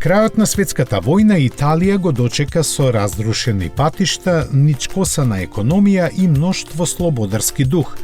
Крајот на светската војна Италија го дочека со разрушени патишта, ничкосана економија и мноштво слободарски дух.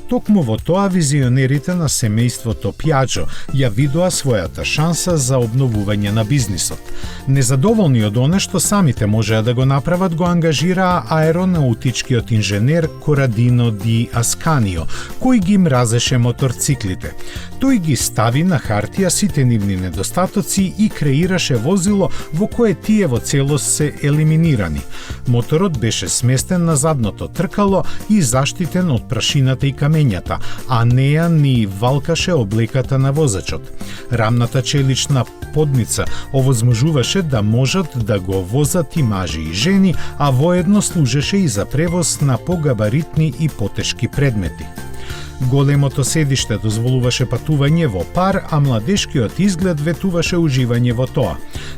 Токму во тоа визионерите на семејството Пјаџо ја видоа својата шанса за обновување на бизнисот. Незадоволни од она што самите можеа да го направат, го ангажираа аеронавтичкиот инженер Корадино ди Асканио, кој ги мразеше моторциклите. Тој ги стави на хартија сите нивни недостатоци и креираше возило во кое тие во целост се елиминирани. Моторот беше сместен на задното тркало и заштитен од прашината и камењата, а неа ни валкаше облеката на возачот. Рамната челична подница овозможуваше да можат да го возат и мажи и жени, а воедно служеше и за превоз на погабаритни и потешки предмети. Големото седиште дозволуваше патување во пар, а младешкиот изглед ветуваше уживање во тоа.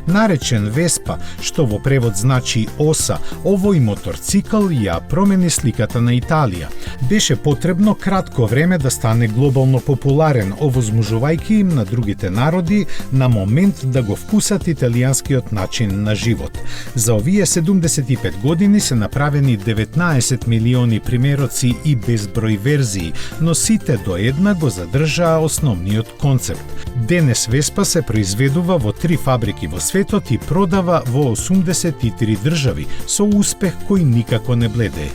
Наречен Веспа, што во превод значи оса, овој моторцикл ја промени сликата на Италија. Беше потребно кратко време да стане глобално популарен, овозможувајќи им на другите народи на момент да го вкусат италијанскиот начин на живот. За овие 75 години се направени 19 милиони примероци и безброј верзии, но сите до една го задржаа основниот концепт. Денес Веспа се произведува во 3 фабрики во светот и продава во 83 држави, со успех кој никако не бледее.